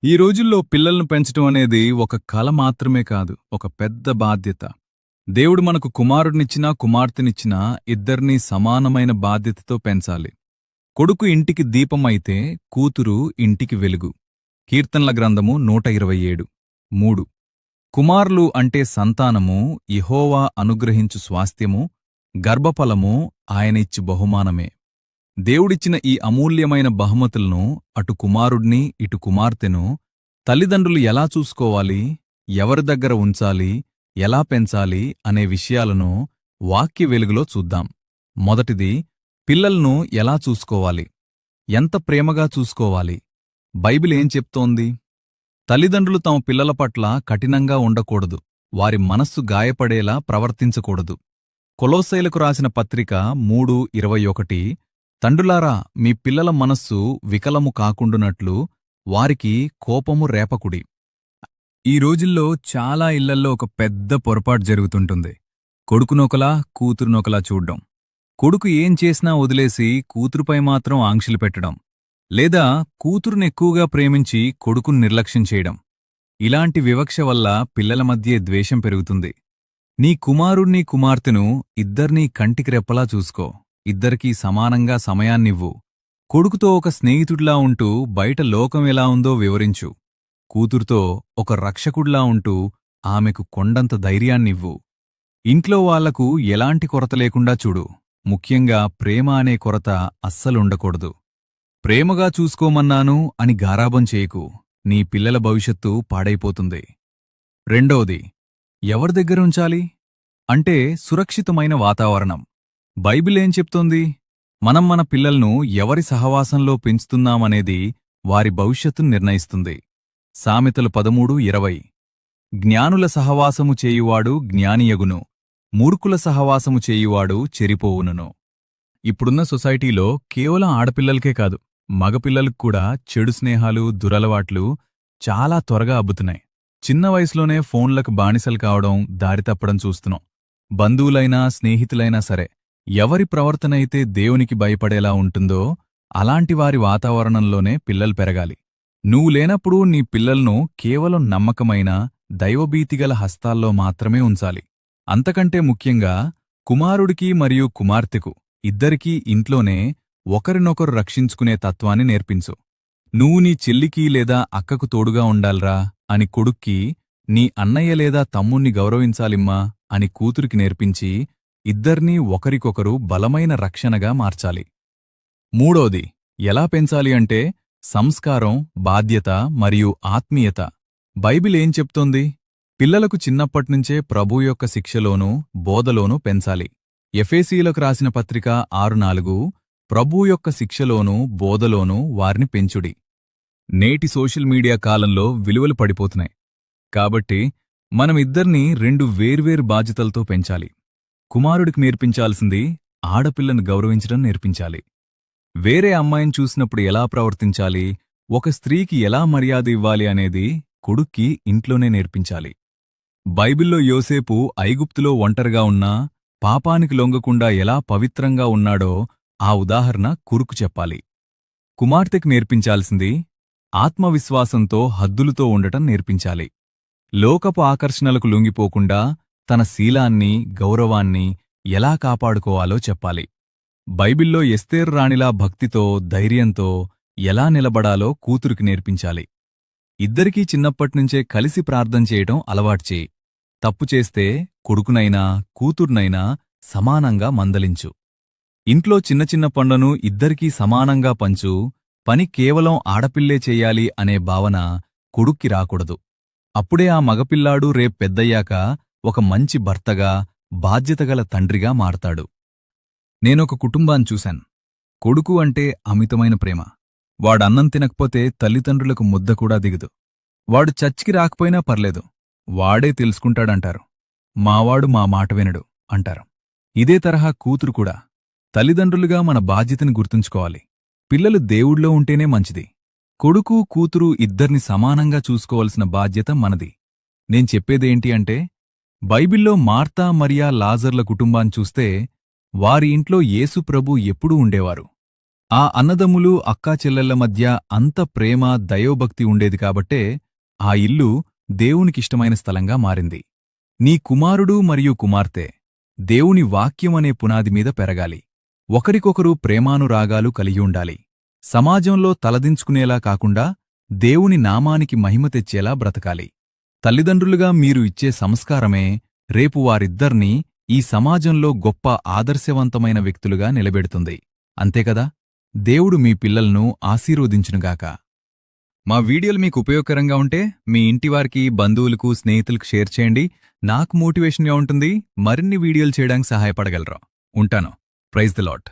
ఈ రోజుల్లో పిల్లలను పెంచడం అనేది ఒక కల మాత్రమే కాదు, ఒక పెద్ద బాధ్యత. దేవుడు మనకు కుమారుడినిచ్చినా, కుమార్తెనిచ్చినా ఇద్దరినీ సమానమైన బాధ్యతతో పెంచాలి. కొడుకు ఇంటికి దీపమైతే కూతురు ఇంటికి వెలుగు. కీర్తనల గ్రంథము 127 3. కుమారులు అంటే సంతానము, యెహోవా అనుగ్రహించు స్వాస్థ్యము, గర్భఫలము, ఆయన ఇచ్చు బహుమానమే. దేవుడిచ్చిన ఈ అమూల్యమైన బహుమతులను, అటు కుమారుణ్ణి ఇటు కుమార్తెను తల్లిదండ్రులు ఎలా చూసుకోవాలి, ఎవరి దగ్గర ఉంచాలి, ఎలా పెంచాలి అనే విషయాలను వాక్య వెలుగులో చూద్దాం. మొదటిది, పిల్లలను ఎలా చూసుకోవాలి, ఎంత ప్రేమగా చూసుకోవాలి. బైబిల్ ఏం చెప్తోంది? తల్లిదండ్రులు తమ పిల్లల పట్ల కఠినంగా ఉండకూడదు, వారి మనస్సు గాయపడేలా ప్రవర్తించకూడదు. కొలోస్సైలకు రాసిన పత్రిక 3:21, తండ్రులారా, మీ పిల్లల మనస్సు వికలము కాకుండునట్లు వారికి కోపము రేపకుడి. ఈ రోజుల్లో చాలా ఇళ్లల్లో ఒక పెద్ద పొరపాటు జరుగుతుంటుంది. కొడుకునొకలా, కూతురునొకలా చూడ్డం. కొడుకు ఏం చేసినా వదిలేసి కూతురుపై మాత్రం ఆంక్షలు పెట్టడం, లేదా కూతురునెక్కువగా ప్రేమించి కొడుకును నిర్లక్ష్యం చేయడం. ఇలాంటి వివక్ష వల్ల పిల్లల మధ్య ద్వేషం పెరుగుతుంది. నీ కుమారుణ్ణి కుమార్తెను ఇద్దర్నీ కంటికి రెప్పలా చూసుకో, ఇద్దరికీ సమానంగా సమయాన్నివ్వు. కొడుకుతో ఒక స్నేహితుడిలా ఉంటూ బయట లోకం ఎలా ఉందో వివరించు. కూతురుతో ఒక రక్షకుడిలా ఉంటూ ఆమెకు కొండంత ధైర్యాన్నివ్వు. ఇంట్లో వాళ్లకు ఎలాంటి కొరత లేకుండా చూడు. ముఖ్యంగా ప్రేమ అనే కొరత అస్సలుండకూడదు. ప్రేమగా చూసుకోమన్నాను అని గారాబం చేయకు, నీ పిల్లల భవిష్యత్తు పాడైపోతుంది. రెండవది, ఎవరి దగ్గరుంచాలి అంటే సురక్షితమైన వాతావరణం. బైబిల్ ఏం చెప్తోంది? మనం మన పిల్లలను ఎవరి సహవాసంలో పెంచుతున్నామనేది వారి భవిష్యత్తును నిర్ణయిస్తుంది. సామెతలు 13:20. జ్ఞానుల సహవాసము చేయువాడు జ్ఞానియగును, మూర్ఖుల సహవాసము చేయువాడు చెరిపోవునును. ఇప్పుడున్న సొసైటీలో కేవలం ఆడపిల్లలకే కాదు, మగపిల్లలకు కూడా చెడు స్నేహాలు, దురలవాట్లు చాలా త్వరగా అబ్బుతున్నాయి. చిన్న వయసులోనే ఫోన్లకు బానిసలు కావడం, దారితప్పడం చూస్తున్నాం. బంధువులైనా స్నేహితులైనా సరే, ఎవరి ప్రవర్తనైతే దేవునికి భయపడేలా ఉంటుందో అలాంటి వారి వాతావరణంలోనే పిల్లలు పెరగాలి. నువ్వు లేనప్పుడు నీ పిల్లలను కేవలం నమ్మకమైన, దైవభీతిగల హస్తాల్లో మాత్రమే ఉంచాలి. అంతకంటే ముఖ్యంగా కుమారుడికి మరియు కుమార్తెకు ఇద్దరికీ ఇంట్లోనే ఒకరినొకరు రక్షించుకునే తత్వాన్ని నేర్పించు. నువ్వు నీ చెల్లికి లేదా అక్కకు తోడుగా ఉండాల్రా అని కొడుక్కి, నీ అన్నయ్య లేదా తమ్ముణ్ణి గౌరవించాలిమ్మా అని కూతురికి నేర్పించి ఇద్దర్నీ ఒకరికొకరు బలమైన రక్షణగా మార్చాలి. మూడోది, ఎలా పెంచాలి అంటే సంస్కారం, బాధ్యత మరియు ఆత్మీయత. బైబిల్ ఏం చెప్తోంది? పిల్లలకు చిన్నప్పట్నుంచే ప్రభు యొక్క శిక్షలోనూ బోధలోనూ పెంచాలి. ఎఫెసీయులకు రాసిన పత్రిక 6:4, ప్రభు యొక్క శిక్షలోనూ బోధలోనూ వారిని పెంచుడి. నేటి సోషల్ మీడియా కాలంలో విలువలు పడిపోతున్నాయి. కాబట్టి మనమిద్దర్నీ రెండు వేర్వేరు బాధ్యతలతో పెంచాలి. కుమారుడికి నేర్పించాల్సింది ఆడపిల్లను గౌరవించడం నేర్పించాలి. వేరే అమ్మాయిని చూసినప్పుడు ఎలా ప్రవర్తించాలి, ఒక స్త్రీకి ఎలా మర్యాద ఇవ్వాలి అనేది కొడుక్కి ఇంట్లోనే నేర్పించాలి. బైబిల్లో యోసేపు ఐగుప్తులో ఒంటరిగా ఉన్నా పాపానికి లొంగకుండా ఎలా పవిత్రంగా ఉన్నాడో ఆ ఉదాహరణ కురుకు చెప్పాలి. కుమార్తెకు నేర్పించాల్సింది ఆత్మవిశ్వాసంతో, హద్దులతో ఉండటం నేర్పించాలి. లోకపు ఆకర్షణలకు లొంగిపోకుండా తన శీలాన్ని, గౌరవాన్ని ఎలా కాపాడుకోవాలో చెప్పాలి. బైబిల్లో ఎస్తేరు రాణిలా భక్తితో, ధైర్యంతో ఎలా నిలబడాలో కూతురికి నేర్పించాలి. ఇద్దరికీ చిన్నప్పట్నుంచే కలిసి ప్రార్థన చేయటం అలవాటు చేయి. తప్పు చేస్తే కొడుకునైనా కూతుర్నైనా సమానంగా మందలించు. ఇంట్లో చిన్న చిన్న పనులను ఇద్దరికీ సమానంగా పంచు. పని కేవలం ఆడపిల్లే చెయ్యాలి అనే భావన కొడుక్కి రాకూడదు. అప్పుడే ఆ మగపిల్లాడు రేపెద్దయ్యాక ఒక మంచి భర్తగా, బాధ్యతగల తండ్రిగా మారతాడు. నేనొక కుటుంబాన్ని చూశాను. కొడుకు అంటే అమితమైన ప్రేమ. వాడన్నం తినకపోతే తల్లిదండ్రులకు ముద్ద కూడా దిగదు. వాడు చచ్చికి రాకపోయినా పర్లేదు, వాడే తెలుసుకుంటాడంటారు. మావాడు మా మాట వినడు అంటారు. ఇదే తరహా కూతురు కూడా. తల్లిదండ్రులుగా మన బాధ్యతని గుర్తుంచుకోవాలి. పిల్లలు దేవుళ్ళో ఉంటేనే మంచిది. కొడుకు, కూతురు ఇద్దర్ని సమానంగా చూసుకోవలసిన బాధ్యత మనది. నేను చెప్పేదేంటి అంటే, బైబిల్లో మార్తా, మరియా, లాజర్ల కుటుంబాన్ని చూస్తే వారి ఇంట్లో యేసు ప్రభు ఎప్పుడూ ఉండేవారు. ఆ అన్నదమ్ములు అక్కాచెల్లెళ్ల మధ్య అంత ప్రేమ దయోభక్తి ఉండేది కాబట్టే ఆ ఇల్లు దేవునికిష్టమైన స్థలంగా మారింది. నీ కుమారుడు మరియు కుమార్తె దేవుని వాక్యమనే పునాది మీద పెరగాలి. ఒకరికొకరు ప్రేమానురాగాలు కలిగియుండాలి. సమాజంలో తలదించుకునేలా కాకుండా దేవుని నామానికి మహిమ తెచ్చేలా బ్రతకాలి. తల్లిదండ్రులుగా మీరు ఇచ్చే సంస్కారమే రేపు వారిద్దర్నీ ఈ సమాజంలో గొప్ప ఆదర్శవంతమైన వ్యక్తులుగా నిలబెడుతుంది. అంతేకదా? దేవుడు మీ పిల్లలను ఆశీర్వదించునుగాక. మా వీడియోలు మీకు ఉపయోగకరంగా ఉంటే మీ ఇంటివారికి, బంధువులకు, స్నేహితులకు షేర్ చేయండి. నాకు మోటివేషన్గా ఉంటుంది. మరిన్ని వీడియోలు చేయడానికి సహాయపడగలరు. ఉంటాను. Praise the lord.